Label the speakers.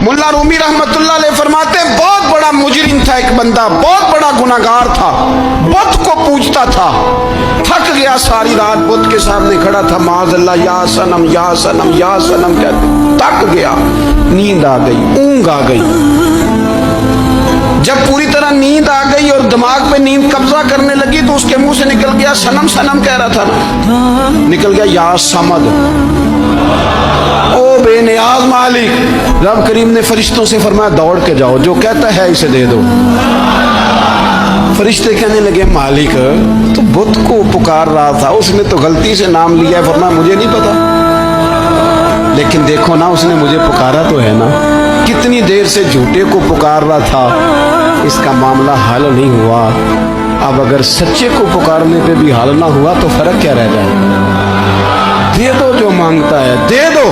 Speaker 1: मुल्ला रूमी रहमतुल्लाह अलैह फरमाते हैं बहुत बड़ा मुजरिम था एक बंदा, बहुत बड़ा गुनाहगार था, बुत को पूजता था, थक गया, सारी रात बुत के सामने खड़ा था, माज़अल्लाह या सनम या सनम या सनम कहते, थक गया, नींद आ गई, ऊंघ आ गई। जब पूरी तरह नींद आ गई और दिमाग पे नींद कब्जा करने लगी तो उसके मुंह से निकल गया, सनम सनम कह रहा था ना, निकल गया या समद, ओ बेनियाज मालिक। रब करीम ने फरिश्तों से फरमाया दौड़ के जाओ, जो कहता है इसे दे दो। फरिश्ते कहने लगे मालिक तो बुत को पुकार रहा था, उसने तो गलती से नाम लिया है। फरमाया मुझे नहीं पता, लेकिन देखो ना उसने मुझे पुकारा तो है ना, कितनी देर से झूठे को पुकार रहा था, इसका मामला हल नहीं हुआ। अब अगर सच्चे को पुकारने पे भी हल ना हुआ तो फर्क क्या रह जाएगा। दे दो जो मांगता है, दे दो।